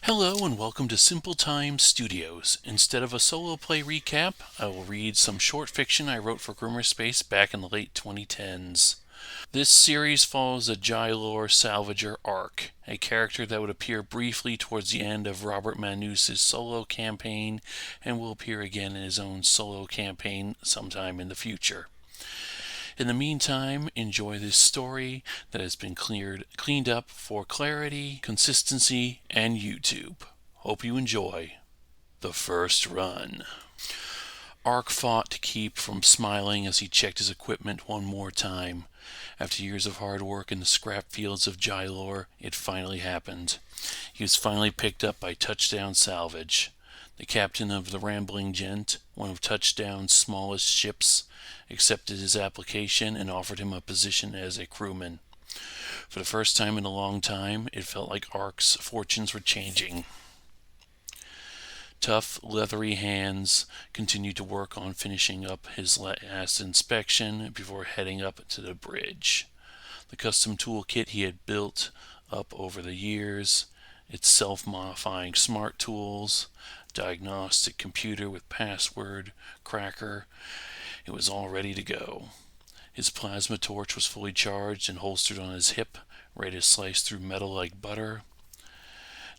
Hello and welcome to Simple Time Studios. Instead of a solo play recap, I will read some short fiction I wrote for Grimmerspace back in the late 2010s. This series follows a Jylor salvager arc, a character that would appear briefly towards the end of Robert Manus' solo campaign and will appear again in his own solo campaign sometime in the future. In the meantime, enjoy this story that has been cleaned up for clarity, consistency, and YouTube. Hope you enjoy The First Run. Ark fought to keep from smiling as he checked his equipment one more time. After years of hard work in the scrap fields of Jylor, it finally happened. He was finally picked up by Touchdown Salvage. The captain of the Rambling Gent, one of Touchdown's smallest ships, accepted his application and offered him a position as a crewman. For the first time in a long time, it felt like Ark's fortunes were changing. Tough, leathery hands continued to work on finishing up his last inspection before heading up to the bridge. The custom toolkit he had built up over the years, its self-modifying smart tools, diagnostic computer with password cracker, it was all ready to go. His plasma torch was fully charged and holstered on his hip, ready to slice through metal like butter.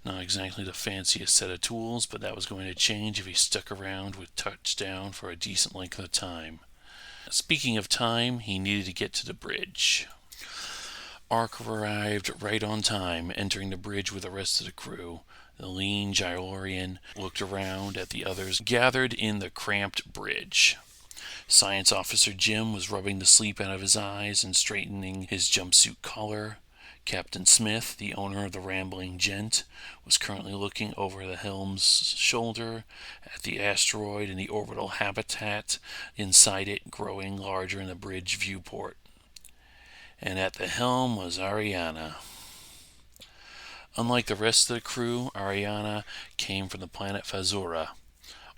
Not exactly the fanciest set of tools, but that was going to change if he stuck around with Touchdown for a decent length of time. Speaking of time, he needed to get to the bridge. Ark arrived right on time, entering the bridge with the rest of the crew. The lean Jylorian looked around at the others gathered in the cramped bridge. Science Officer Jim was rubbing the sleep out of his eyes and straightening his jumpsuit collar. Captain Smith, the owner of the Rambling Gent, was currently looking over the helm's shoulder at the asteroid and the orbital habitat inside it growing larger in the bridge viewport. And at the helm was Ariana. Unlike the rest of the crew, Ariana came from the planet Fazura.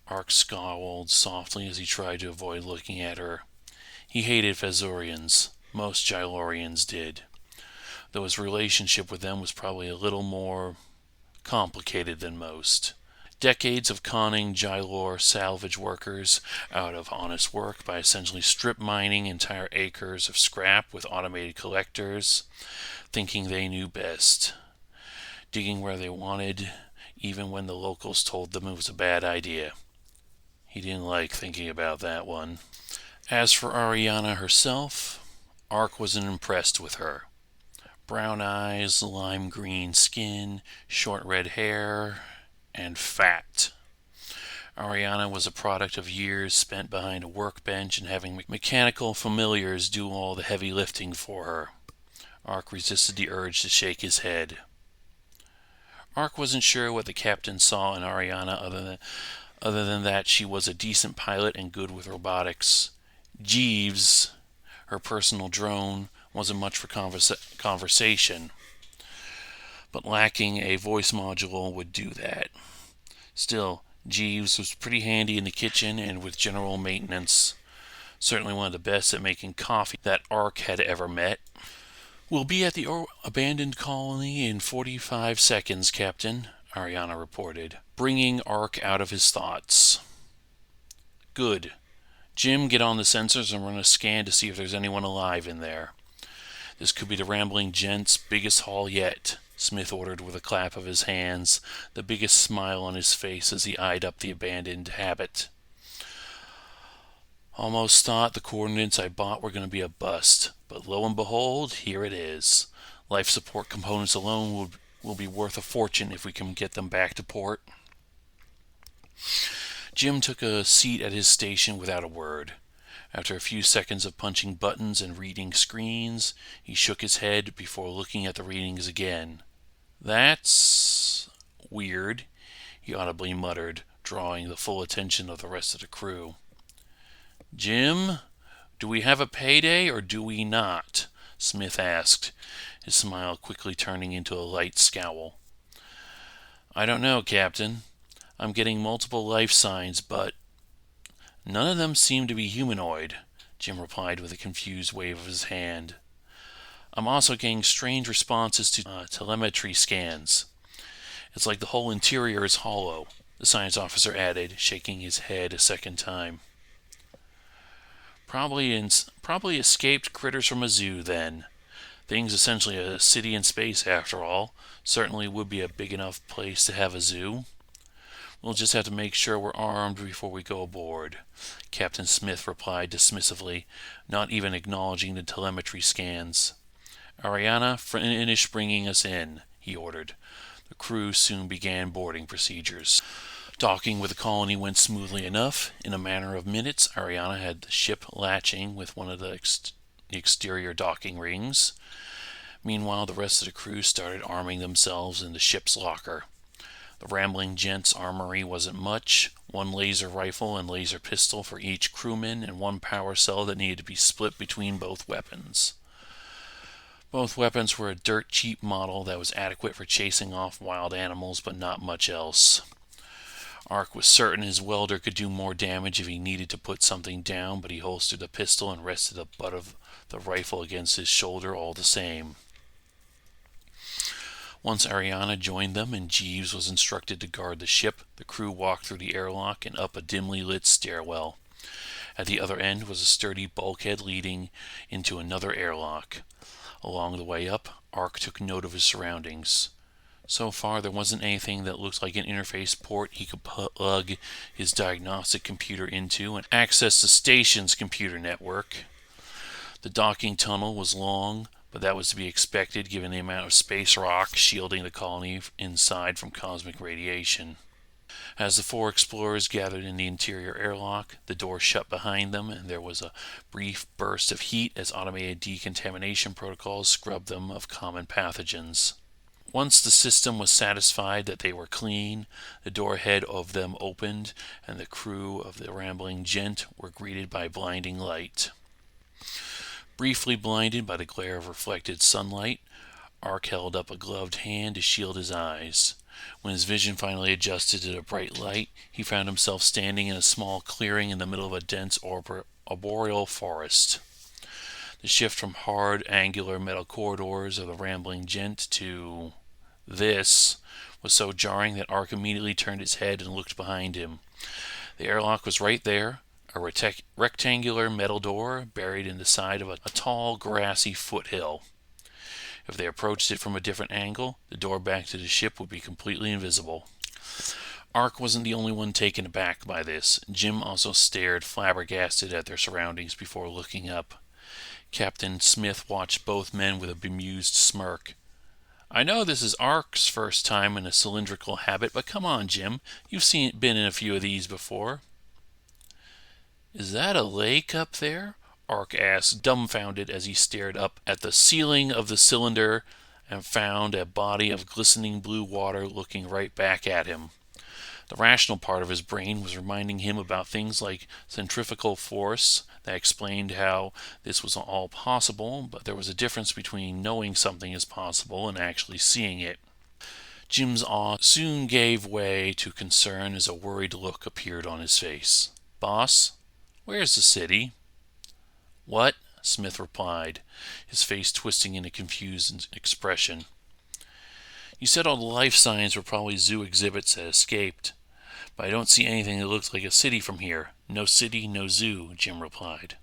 Ark scowled softly as he tried to avoid looking at her. He hated Fazurians. Most Jylorians did. Though his relationship with them was probably a little more complicated than most. Decades of conning Jylor salvage workers out of honest work by essentially strip mining entire acres of scrap with automated collectors, thinking they knew best. Digging where they wanted, even when the locals told them it was a bad idea. He didn't like thinking about that one. As for Ariana herself, Ark wasn't impressed with her. Brown eyes, lime green skin, short red hair, and fat. Ariana was a product of years spent behind a workbench and having mechanical familiars do all the heavy lifting for her. Ark resisted the urge to shake his head. Ark wasn't sure what the captain saw in Ariana other than that she was a decent pilot and good with robotics. Jeeves, her personal drone, wasn't much for conversation, but lacking a voice module would do that. Still, Jeeves was pretty handy in the kitchen and with general maintenance. Certainly one of the best at making coffee that Ark had ever met. "We'll be at the abandoned colony in 45 seconds, Captain," Ariana reported, bringing Ark out of his thoughts. "Good. Jim, get on the sensors and run a scan to see if there's anyone alive in there. This could be the Rambling Gent's biggest haul yet," Smith ordered with a clap of his hands, the biggest smile on his face as he eyed up the abandoned habit. "Almost thought the coordinates I bought were going to be a bust, but lo and behold, here it is. Life support components alone will be worth a fortune if we can get them back to port." Jim took a seat at his station without a word. After a few seconds of punching buttons and reading screens, he shook his head before looking at the readings again. "That's weird," he audibly muttered, drawing the full attention of the rest of the crew. "Jim, do we have a payday or do we not?" Smith asked, his smile quickly turning into a light scowl. "I don't know, Captain. I'm getting multiple life signs, but none of them seem to be humanoid," Jim replied with a confused wave of his hand. "I'm also getting strange responses to telemetry scans. It's like the whole interior is hollow, the science officer added, shaking his head a second time. Probably escaped critters from a zoo, then. Thing's essentially a city in space, after all. Certainly would be a big enough place to have a zoo. We'll just have to make sure we're armed before we go aboard, Captain Smith replied dismissively, not even acknowledging the telemetry scans. Ariana, finish bringing us in, he ordered. The crew soon began boarding procedures. Docking with the colony went smoothly enough. In a matter of minutes, Ariana had the ship latching with one of the exterior docking rings. Meanwhile, the rest of the crew started arming themselves in the ship's locker. The rambling gent's armory wasn't much. One laser rifle and laser pistol for each crewman, and one power cell that needed to be split between both weapons. Both weapons were a dirt cheap model that was adequate for chasing off wild animals, but not much else. Ark was certain his welder could do more damage if he needed to put something down, but he holstered the pistol and rested the butt of the rifle against his shoulder all the same. Once Ariana joined them and Jeeves was instructed to guard the ship, the crew walked through the airlock and up a dimly lit stairwell. At the other end was a sturdy bulkhead leading into another airlock. Along the way up, Ark took note of his surroundings. So far, there wasn't anything that looked like an interface port he could plug his diagnostic computer into and access the station's computer network. The docking tunnel was long, but that was to be expected given the amount of space rock shielding the colony inside from cosmic radiation. As the four explorers gathered in the interior airlock, the door shut behind them, and there was a brief burst of heat as automated decontamination protocols scrubbed them of common pathogens. Once the system was satisfied that they were clean, the door ahead of them opened, and the crew of the rambling gent were greeted by blinding light. Briefly blinded by the glare of reflected sunlight, Ark held up a gloved hand to shield his eyes. When his vision finally adjusted to the bright light, he found himself standing in a small clearing in the middle of a dense arboreal forest. The shift from hard, angular metal corridors of the rambling gent to this was so jarring that Ark immediately turned his head and looked behind him. The airlock was right there, a rectangular metal door buried in the side of a tall, grassy foothill. If they approached it from a different angle, the door back to the ship would be completely invisible. Ark wasn't the only one taken aback by this. Jim also stared flabbergasted at their surroundings before looking up. Captain Smith watched both men with a bemused smirk. "I know this is Ark's first time in a cylindrical habit, but come on, Jim. You've been in a few of these before." "Is that a lake up there?" Ark asked, dumbfounded as he stared up at the ceiling of the cylinder and found a body of glistening blue water looking right back at him. The rational part of his brain was reminding him about things like centrifugal force that explained how this was all possible, but there was a difference between knowing something is possible and actually seeing it. Jim's awe soon gave way to concern as a worried look appeared on his face. "Boss, where's the city?" "What?" Smith replied, his face twisting in a confused expression. "You said all the life signs were probably zoo exhibits that escaped, but I don't see anything that looks like a city from here. No city, no zoo," Jim replied.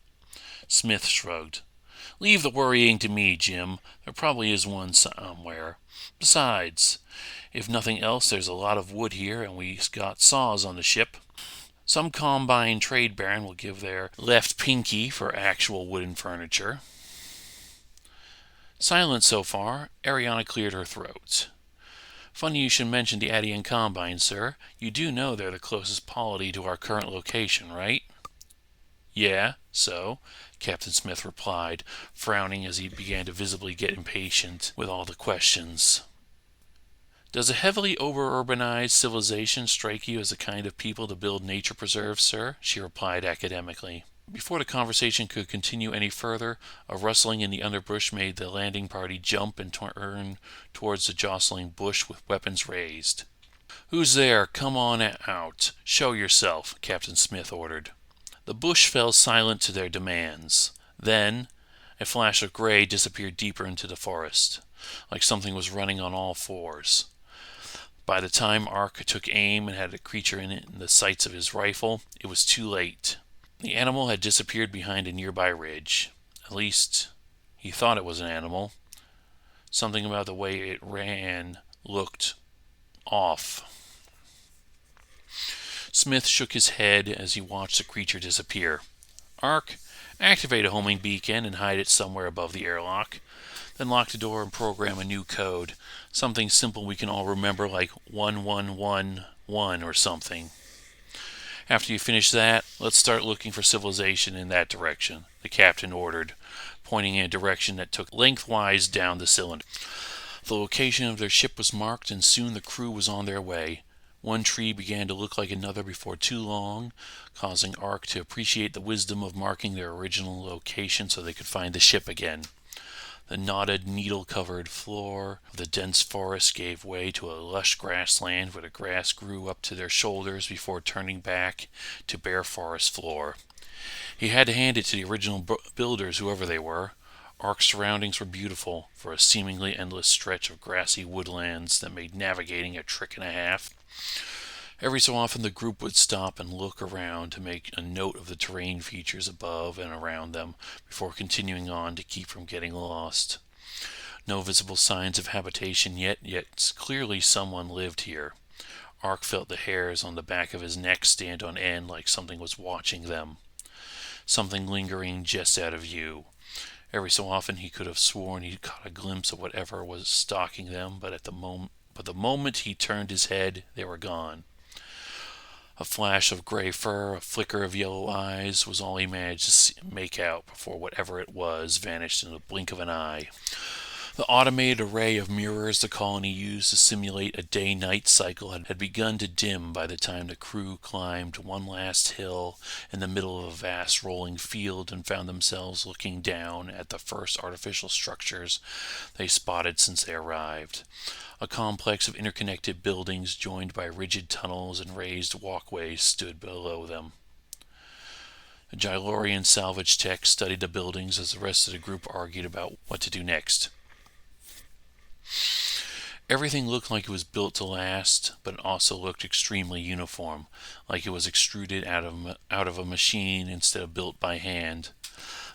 Smith shrugged. "Leave the worrying to me, Jim. There probably is one somewhere. Besides, if nothing else, there's a lot of wood here, and we've got saws on the ship. Some combine trade baron will give their left pinky for actual wooden furniture." Silent so far, Ariana cleared her throat. "Funny you should mention the Adian Combine, sir. You do know they're the closest polity to our current location, right?" "Yeah, so?" Captain Smith replied, frowning as he began to visibly get impatient with all the questions. "Does a heavily over-urbanized civilization strike you as the kind of people to build nature preserves, sir?" she replied academically. Before the conversation could continue any further, a rustling in the underbrush made the landing party jump and turn towards the jostling bush with weapons raised. "Who's there? Come on out. Show yourself," Captain Smith ordered. The bush fell silent to their demands. Then, a flash of gray disappeared deeper into the forest, like something was running on all fours. By the time Ark took aim and had a creature in the sights of his rifle, it was too late. The animal had disappeared behind a nearby ridge. At least, he thought it was an animal. Something about the way it ran looked off. Smith shook his head as he watched the creature disappear. Ark, activate a homing beacon and hide it somewhere above the airlock. Then lock the door and program a new code. Something simple we can all remember, like 1111 or something. After you finish that, let's start looking for civilization in that direction, the captain ordered, pointing in a direction that took lengthwise down the cylinder. The location of their ship was marked, and soon the crew was on their way. One tree began to look like another before too long, causing Ark to appreciate the wisdom of marking their original location so they could find the ship again. The knotted, needle-covered floor of the dense forest gave way to a lush grassland where the grass grew up to their shoulders before turning back to bare forest floor. He had to hand it to the original builders, whoever they were. Ark's surroundings were beautiful, for a seemingly endless stretch of grassy woodlands that made navigating a trick and a half. Every so often the group would stop and look around to make a note of the terrain features above and around them before continuing on to keep from getting lost. No visible signs of habitation yet clearly someone lived here. Ark felt the hairs on the back of his neck stand on end like something was watching them. Something lingering just out of view. Every so often he could have sworn he caught a glimpse of whatever was stalking them, but the moment he turned his head, they were gone. A flash of gray fur, a flicker of yellow eyes was all he managed to make out before whatever it was vanished in the blink of an eye. The automated array of mirrors the colony used to simulate a day-night cycle had begun to dim by the time the crew climbed one last hill in the middle of a vast rolling field and found themselves looking down at the first artificial structures they spotted since they arrived. A complex of interconnected buildings joined by rigid tunnels and raised walkways stood below them. The Gylorian salvage tech studied the buildings as the rest of the group argued about what to do next. Everything looked like it was built to last, but it also looked extremely uniform, like it was extruded out of a machine instead of built by hand.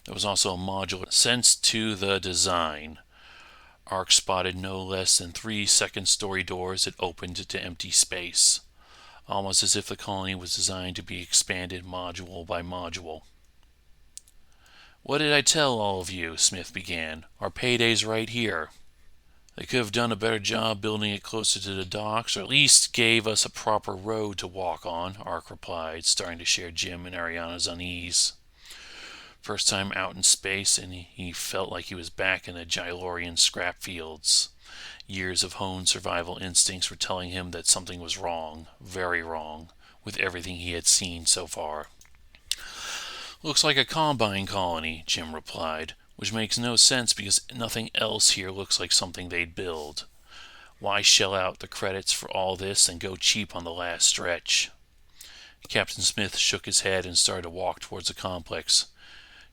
There was also a modular sense to the design. Ark spotted no less than 3 second-story doors that opened to empty space, almost as if the colony was designed to be expanded module by module. "What did I tell all of you?" Smith began. "Our payday's right here." "They could have done a better job building it closer to the docks, or at least gave us a proper road to walk on," Ark replied, starting to share Jim and Ariana's unease. First time out in space, and he felt like he was back in the Gylorian scrap fields. Years of honed survival instincts were telling him that something was wrong, very wrong, with everything he had seen so far. "Looks like a combine colony," Jim replied, which makes no sense because nothing else here looks like something they'd build. Why shell out the credits for all this and go cheap on the last stretch? Captain Smith shook his head and started to walk towards the complex.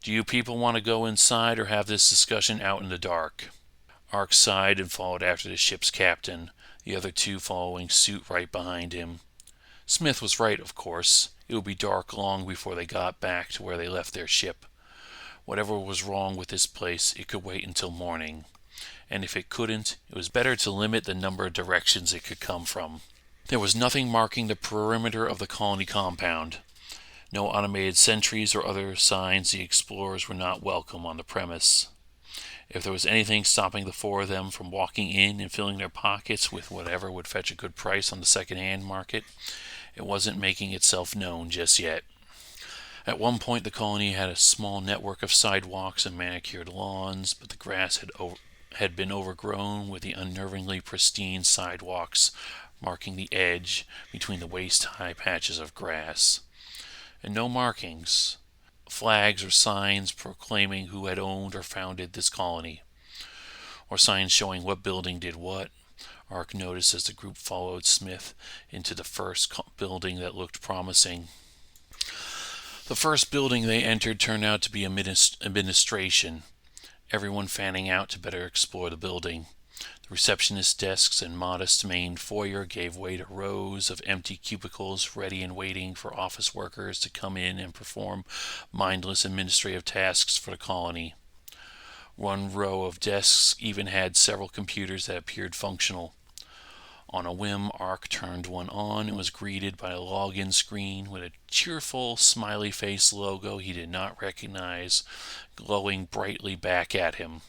"Do you people want to go inside or have this discussion out in the dark?" Ark sighed and followed after the ship's captain, the other 2 following suit right behind him. Smith was right, of course. It would be dark long before they got back to where they left their ship. Whatever was wrong with this place, it could wait until morning. And if it couldn't, it was better to limit the number of directions it could come from. There was nothing marking the perimeter of the colony compound. No automated sentries or other signs the explorers were not welcome on the premise. If there was anything stopping the 4 of them from walking in and filling their pockets with whatever would fetch a good price on the second-hand market, it wasn't making itself known just yet. At one point the colony had a small network of sidewalks and manicured lawns, but the grass had been overgrown with the unnervingly pristine sidewalks marking the edge between the waist-high patches of grass. And no markings, flags or signs proclaiming who had owned or founded this colony, or signs showing what building did what. Ark noticed as the group followed Smith into the first building that looked promising. The first building they entered turned out to be administration, everyone fanning out to better explore the building. The receptionist's desks and modest main foyer gave way to rows of empty cubicles ready and waiting for office workers to come in and perform mindless administrative tasks for the colony. One row of desks even had several computers that appeared functional. On a whim, Ark turned one on and was greeted by a login screen with a cheerful, smiley face logo he did not recognize glowing brightly back at him.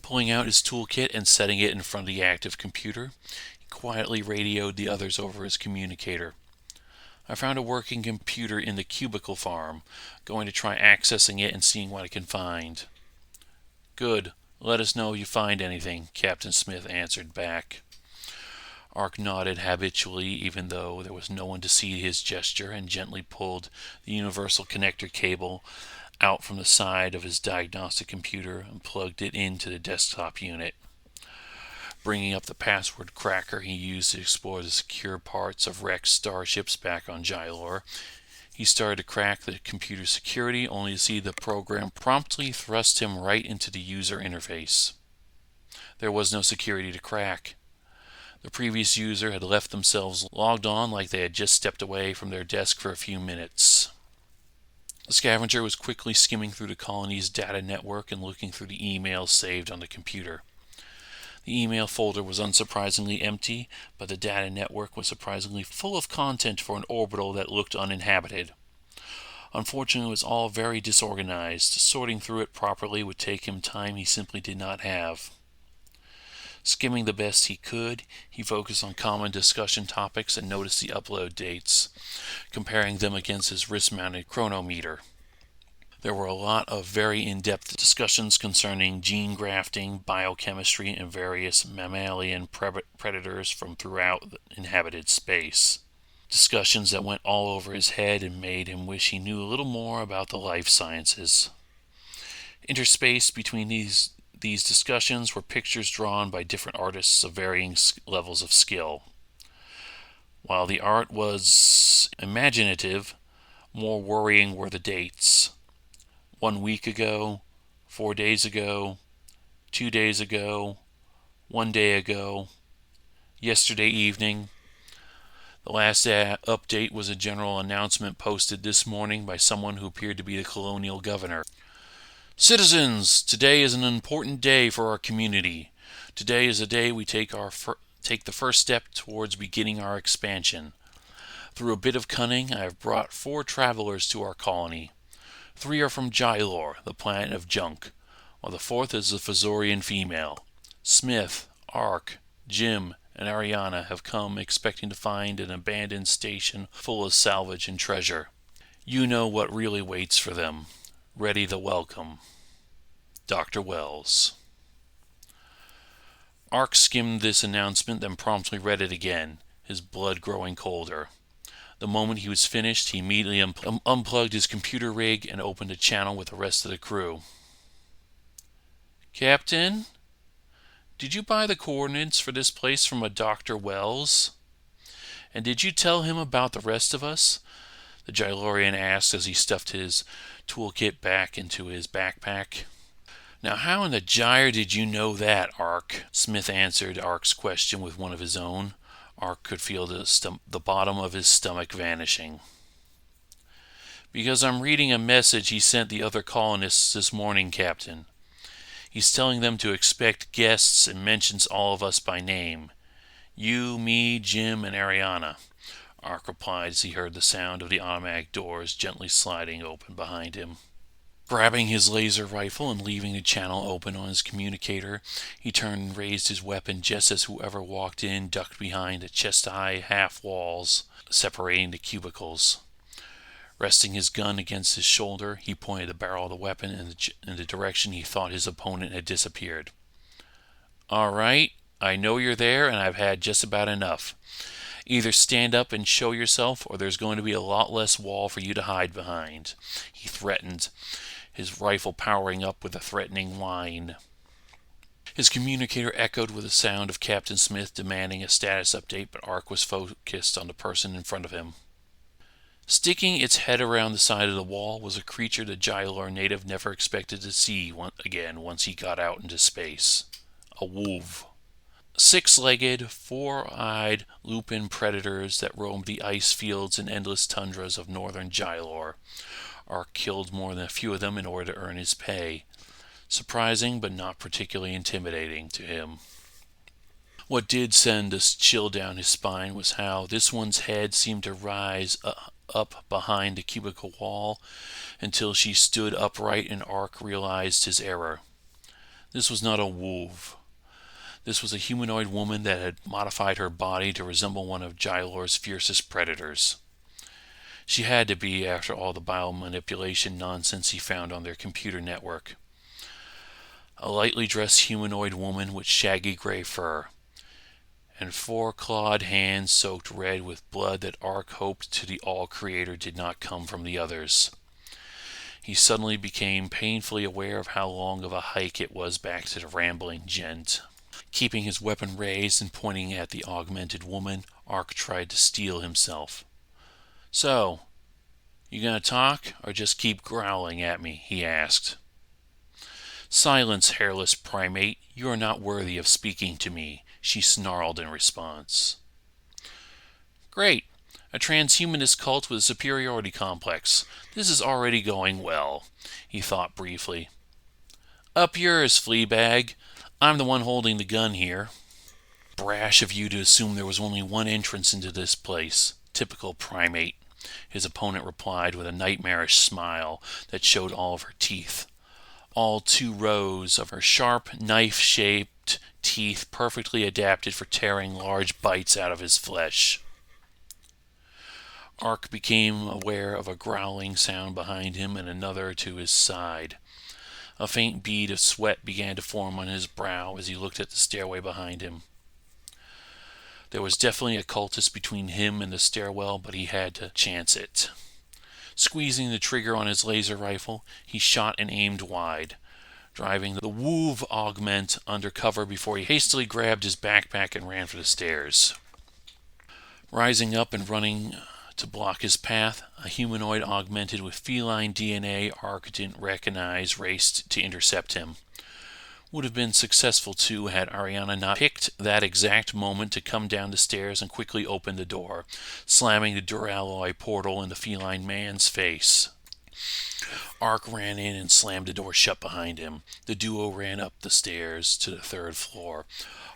Pulling out his toolkit and setting it in front of the active computer, he quietly radioed the others over his communicator. I found a working computer in the cubicle farm, going to try accessing it and seeing what I can find. Good. Let us know if you find anything, Captain Smith answered back. Ark nodded habitually, even though there was no one to see his gesture, and gently pulled the universal connector cable out from the side of his diagnostic computer and plugged it into the desktop unit. Bringing up the password cracker he used to explore the secure parts of wrecked starships back on Jylor, he started to crack the computer's security, only to see the program promptly thrust him right into the user interface. There was no security to crack. The previous user had left themselves logged on like they had just stepped away from their desk for a few minutes. The scavenger was quickly skimming through the colony's data network and looking through the emails saved on the computer. The email folder was unsurprisingly empty, but the data network was surprisingly full of content for an orbital that looked uninhabited. Unfortunately, it was all very disorganized. Sorting through it properly would take him time he simply did not have. Skimming the best he could, he focused on common discussion topics and noticed the upload dates, comparing them against his wrist-mounted chronometer. There were a lot of very in-depth discussions concerning gene grafting, biochemistry, and various mammalian predators from throughout inhabited space. Discussions that went all over his head and made him wish he knew a little more about the life sciences. Interspaced between these discussions were pictures drawn by different artists of varying levels of skill. While the art was imaginative, more worrying were the dates. 1 week ago, 4 days ago, 2 days ago, 1 day ago, yesterday evening. The last update was a general announcement posted this morning by someone who appeared to be the colonial governor. Citizens, today is an important day for our community. Today is a day we take the first step towards beginning our expansion. Through a bit of cunning, I have brought 4 travelers to our colony. 3 are from Jylor, the planet of junk, while the 4th is a Fazorian female. Smith, Ark, Jim, and Ariana have come expecting to find an abandoned station full of salvage and treasure. You know what really waits for them. Ready the welcome. Dr. Wells. Ark skimmed this announcement, then promptly read it again, his blood growing colder. The moment he was finished, he immediately unplugged his computer rig and opened a channel with the rest of the crew. Captain, did you buy the coordinates for this place from a Dr. Wells? And did you tell him about the rest of us? The Jylorian asked as he stuffed his toolkit back into his backpack. Now how in the gyre did you know that, Ark? Smith answered Ark's question with one of his own. Ark could feel the bottom of his stomach vanishing. Because I'm reading a message he sent the other colonists this morning, Captain. He's telling them to expect guests and mentions all of us by name. You, me, Jim, and Ariana, Ark replied as he heard the sound of the automatic doors gently sliding open behind him. Grabbing his laser rifle and leaving the channel open on his communicator, he turned and raised his weapon just as whoever walked in ducked behind the chest-high half walls separating the cubicles. Resting his gun against his shoulder, he pointed the barrel of the weapon in the direction he thought his opponent had disappeared. All right, I know you're there, and I've had just about enough. Either stand up and show yourself, or there's going to be a lot less wall for you to hide behind, he threatened, his rifle powering up with a threatening whine. His communicator echoed with the sound of Captain Smith demanding a status update, but Ark was focused on the person in front of him. Sticking its head around the side of the wall was a creature the Jylor native never expected to see again once he got out into space. a wolf. Six-legged, four-eyed lupin predators that roamed the ice fields and endless tundras of northern Gylor. Ark killed more than a few of them in order to earn his pay. Surprising, but not particularly intimidating to him. What did send a chill down his spine was how this one's head seemed to rise up behind the cubicle wall until she stood upright and Ark realized his error. This was not a wolf. This was a humanoid woman that had modified her body to resemble one of Gylor's fiercest predators. She had to be, after all the biomanipulation nonsense he found on their computer network. A lightly dressed humanoid woman with shaggy gray fur, and four clawed hands soaked red with blood that Ark hoped to the All-Creator did not come from the others. He suddenly became painfully aware of how long of a hike it was back to the rambling gent. Keeping his weapon raised and pointing at the augmented woman, Ark tried to steel himself. "So, you gonna talk, or just keep growling at me?" he asked. "Silence, hairless primate. You are not worthy of speaking to me," she snarled in response. "Great. A transhumanist cult with a superiority complex. This is already going well," he thought briefly. "Up yours, fleabag. I'm the one holding the gun here." "Brash of you to assume there was only one entrance into this place. Typical primate," his opponent replied with a nightmarish smile that showed all of her teeth. All 2 rows of her sharp, knife-shaped teeth perfectly adapted for tearing large bites out of his flesh. Ark became aware of a growling sound behind him and another to his side. A faint bead of sweat began to form on his brow as he looked at the stairway behind him. There was definitely a cultist between him and the stairwell, but he had to chance it. Squeezing the trigger on his laser rifle, he shot and aimed wide, driving the wolf augment under cover before he hastily grabbed his backpack and ran for the stairs. Rising up and running to block his path, a humanoid augmented with feline DNA Ark didn't recognize raced to intercept him. Would have been successful too had Ariana not picked that exact moment to come down the stairs and quickly open the door, slamming the duralloy portal in the feline man's face. Ark ran in and slammed the door shut behind him. The duo ran up the stairs to the 3rd floor.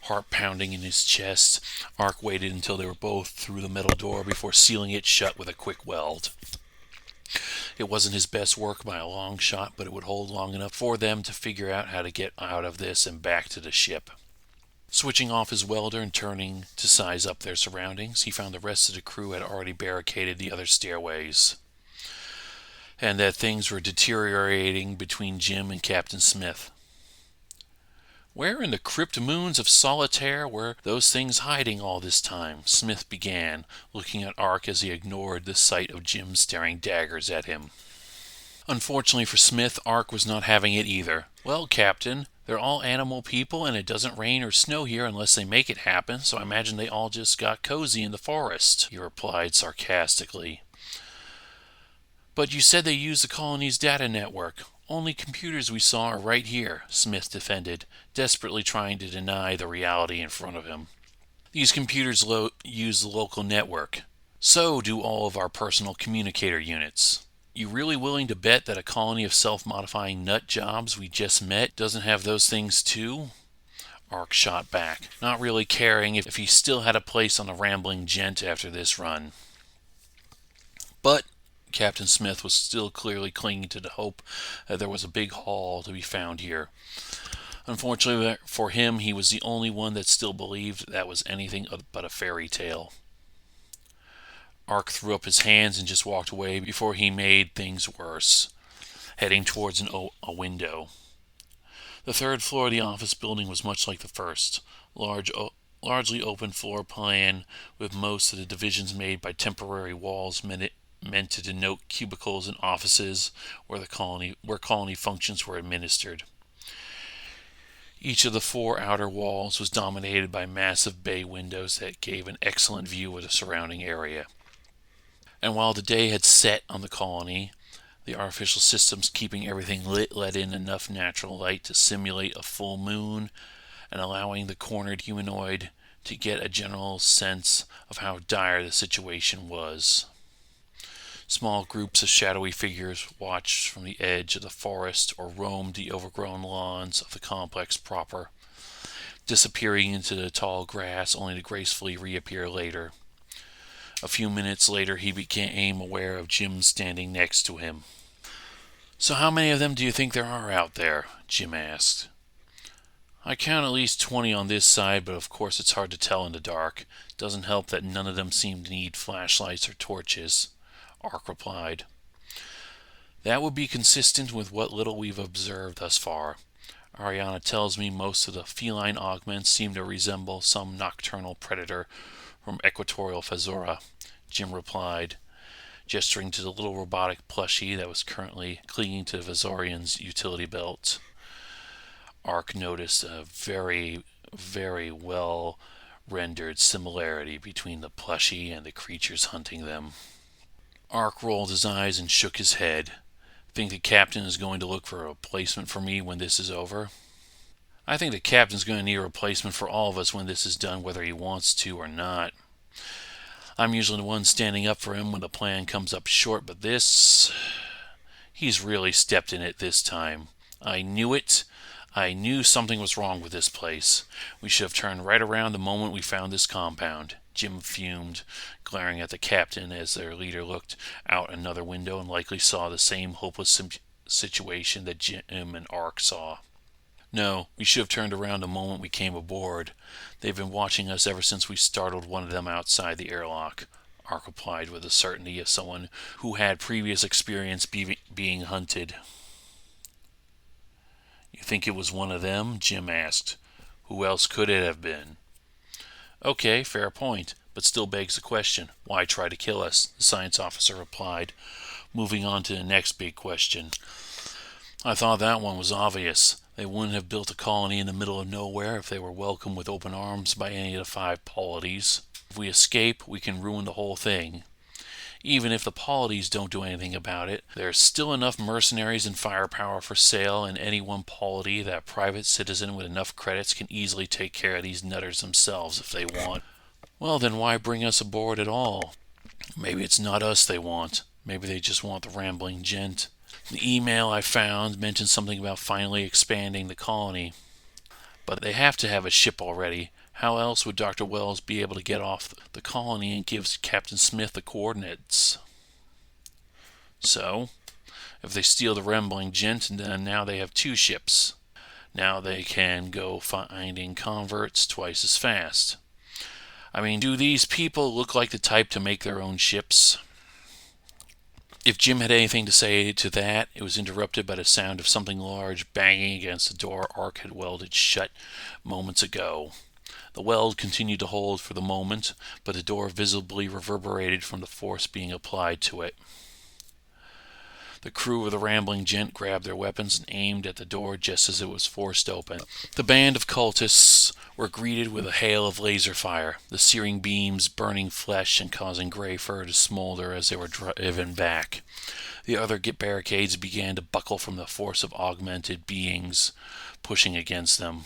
Heart pounding in his chest, Ark waited until they were both through the metal door before sealing it shut with a quick weld. It wasn't his best work by a long shot, but it would hold long enough for them to figure out how to get out of this and back to the ship. Switching off his welder and turning to size up their surroundings, he found the rest of the crew had already barricaded the other stairways, and that things were deteriorating between Jim and Captain Smith. "Where in the crypt moons of Solitaire were those things hiding all this time?" Smith began, looking at Ark as he ignored the sight of Jim staring daggers at him. Unfortunately for Smith, Ark was not having it either. "Well, Captain, they're all animal people, and it doesn't rain or snow here unless they make it happen, so I imagine they all just got cozy in the forest," he replied sarcastically. "But you said they used the colony's data network. Only computers we saw are right here," Smith defended, desperately trying to deny the reality in front of him. "These computers use the local network. So do all of our personal communicator units. You really willing to bet that a colony of self-modifying nut jobs we just met doesn't have those things too?" Ark shot back, not really caring if he still had a place on the rambling gent after this run. But Captain Smith was still clearly clinging to the hope that there was a big haul to be found here. Unfortunately for him, he was the only one that still believed that was anything but a fairy tale. Ark threw up his hands and just walked away before he made things worse, heading towards a window. The 3rd floor of the office building was much like the first, largely open floor plan with most of the divisions made by temporary walls meant to denote cubicles and offices where colony functions were administered. Each of the 4 outer walls was dominated by massive bay windows that gave an excellent view of the surrounding area. And while the day had set on the colony, the artificial systems keeping everything lit let in enough natural light to simulate a full moon and allowing the cornered humanoid to get a general sense of how dire the situation was. Small groups of shadowy figures watched from the edge of the forest or roamed the overgrown lawns of the complex proper, disappearing into the tall grass only to gracefully reappear later. A few minutes later, he became aware of Jim standing next to him. "So how many of them do you think there are out there?" Jim asked. "I count at least 20 on this side, but of course it's hard to tell in the dark. Doesn't help that none of them seem to need flashlights or torches," Ark replied. "That would be consistent with what little we've observed thus far. Ariana tells me most of the feline augments seem to resemble some nocturnal predator from equatorial Fazura," Jim replied, gesturing to the little robotic plushie that was currently clinging to Fazorian's utility belt. Ark noticed a very, very well rendered similarity between the plushie and the creatures hunting them. Ark rolled his eyes and shook his head. "Think the captain is going to look for a replacement for me when this is over?" "I think the captain's going to need a replacement for all of us when this is done, whether he wants to or not. I'm usually the one standing up for him when the plan comes up short, but he's really stepped in it this time. I knew it. I knew something was wrong with this place. We should have turned right around the moment we found this compound," Jim fumed, glaring at the captain as their leader looked out another window and likely saw the same hopeless situation that Jim and Ark saw. "No, we should have turned around the moment we came aboard. They've been watching us ever since we startled one of them outside the airlock," Ark replied with the certainty of someone who had previous experience being hunted. "You think it was one of them?" Jim asked. "Who else could it have been?" "Okay, fair point, but still begs the question, why try to kill us?" the science officer replied, moving on to the next big question. "I thought that one was obvious. They wouldn't have built a colony in the middle of nowhere if they were welcomed with open arms by any of the 5 polities. If we escape, we can ruin the whole thing. Even if the polities don't do anything about it, there's still enough mercenaries and firepower for sale in any one polity that a private citizen with enough credits can easily take care of these nutters themselves if they want." "Well, then why bring us aboard at all?" "Maybe it's not us they want. Maybe they just want the rambling gent. The email I found mentioned something about finally expanding the colony. But they have to have a ship already. How else would Dr. Wells be able to get off the colony and give Captain Smith the coordinates?" "So, if they steal the rambling gent, then now they have 2 ships. Now they can go finding converts twice as fast. I mean, do these people look like the type to make their own ships?" If Jim had anything to say to that, it was interrupted by the sound of something large banging against the door Ark had welded shut moments ago. The weld continued to hold for the moment, but the door visibly reverberated from the force being applied to it. The crew of the rambling gent grabbed their weapons and aimed at the door just as it was forced open. The band of cultists were greeted with a hail of laser fire, the searing beams burning flesh and causing gray fur to smolder as they were driven back. The other barricades began to buckle from the force of augmented beings pushing against them.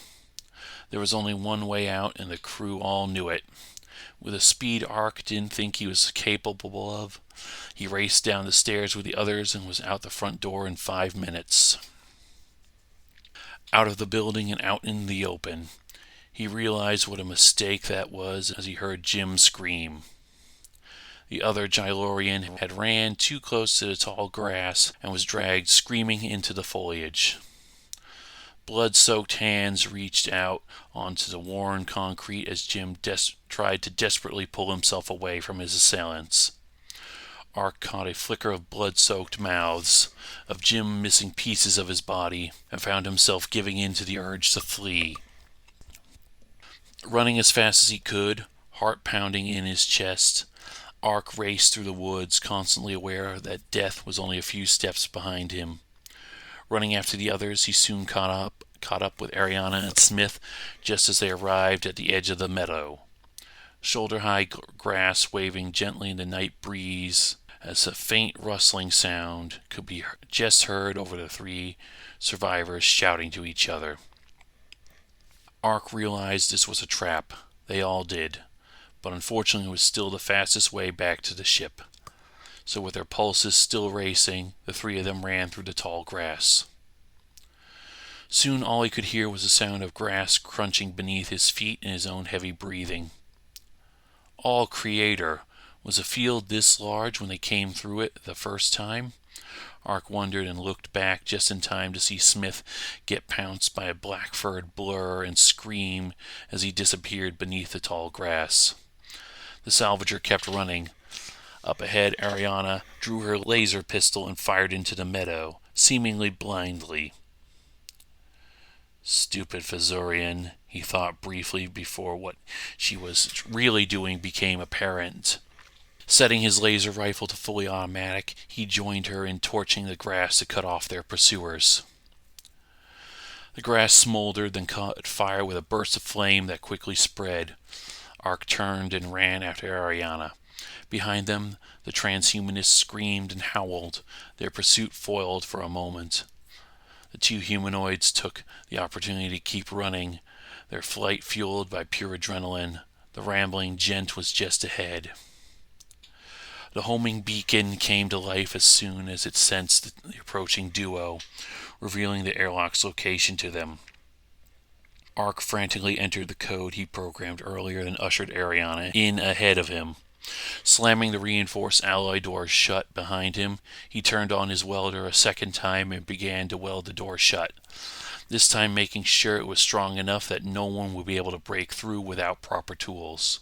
There was only one way out, and the crew all knew it. With a speed Ark didn't think he was capable of, he raced down the stairs with the others and was out the front door in 5 minutes. Out of the building and out in the open. He realized what a mistake that was as he heard Jim scream. The other Gylorian had ran too close to the tall grass and was dragged screaming into the foliage. Blood-soaked hands reached out onto the worn concrete as Jim tried to desperately pull himself away from his assailants. Ark caught a flicker of blood-soaked mouths, of Jim missing pieces of his body, and found himself giving in to the urge to flee. Running as fast as he could, heart pounding in his chest, Ark raced through the woods, constantly aware that death was only a few steps behind him. Running after the others, he soon caught up with Ariana and Smith just as they arrived at the edge of the meadow. Shoulder-high grass waving gently in the night breeze as a faint rustling sound could be just heard over the 3 survivors shouting to each other. Ark realized this was a trap. They all did. But unfortunately it was still the fastest way back to the ship. So with their pulses still racing, the three of them ran through the tall grass. Soon all he could hear was the sound of grass crunching beneath his feet and his own heavy breathing. All Creator, was a field this large when they came through it the first time? Ark wondered and looked back just in time to see Smith get pounced by a black-furred blur and scream as he disappeared beneath the tall grass. The salvager kept running. Up ahead, Ariana drew her laser pistol and fired into the meadow, seemingly blindly. Stupid Fazorian, he thought briefly before what she was really doing became apparent. Setting his laser rifle to fully automatic, he joined her in torching the grass to cut off their pursuers. The grass smoldered, then caught fire with a burst of flame that quickly spread. Ark turned and ran after Ariana. Behind them, the transhumanists screamed and howled, their pursuit foiled for a moment. The two humanoids took the opportunity to keep running, their flight fueled by pure adrenaline. The rambling gent was just ahead. The homing beacon came to life as soon as it sensed the approaching duo, revealing the airlock's location to them. Ark frantically entered the code he programmed earlier and ushered Ariana in ahead of him. Slamming the reinforced alloy doors shut behind him, he turned on his welder a second time and began to weld the door shut, this time making sure it was strong enough that no one would be able to break through without proper tools.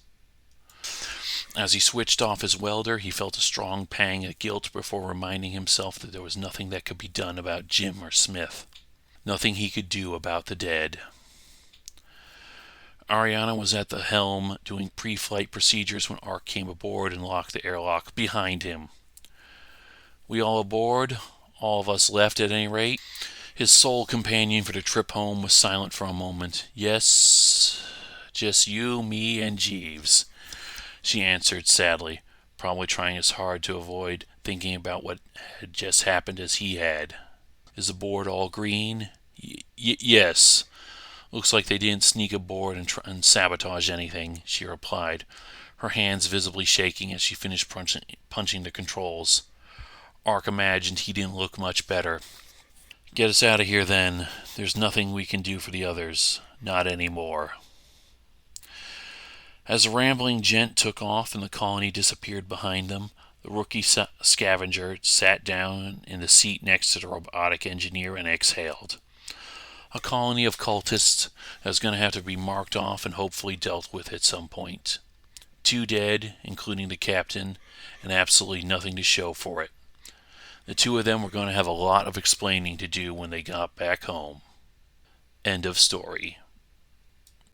As he switched off his welder, he felt a strong pang of guilt before reminding himself that there was nothing that could be done about Jim or Smith. Nothing he could do about the dead. Ariana was at the helm doing pre-flight procedures when Ark came aboard and locked the airlock behind him. We all aboard? All of us left at any rate? His sole companion for the trip home was silent for a moment. Yes, just you, me, and Jeeves, she answered sadly, probably trying as hard to avoid thinking about what had just happened as he had. Is the board all green? Yes. Looks like they didn't sneak aboard and sabotage anything, she replied, her hands visibly shaking as she finished punching the controls. Ark imagined he didn't look much better. Get us out of here then. There's nothing we can do for the others. Not anymore. As the rambling gent took off and the colony disappeared behind them, the rookie scavenger sat down in the seat next to the robotic engineer and exhaled. A colony of cultists that was going to have to be marked off and hopefully dealt with at some point. 2 dead, including the captain, and absolutely nothing to show for it. The 2 of them were going to have a lot of explaining to do when they got back home. End of story.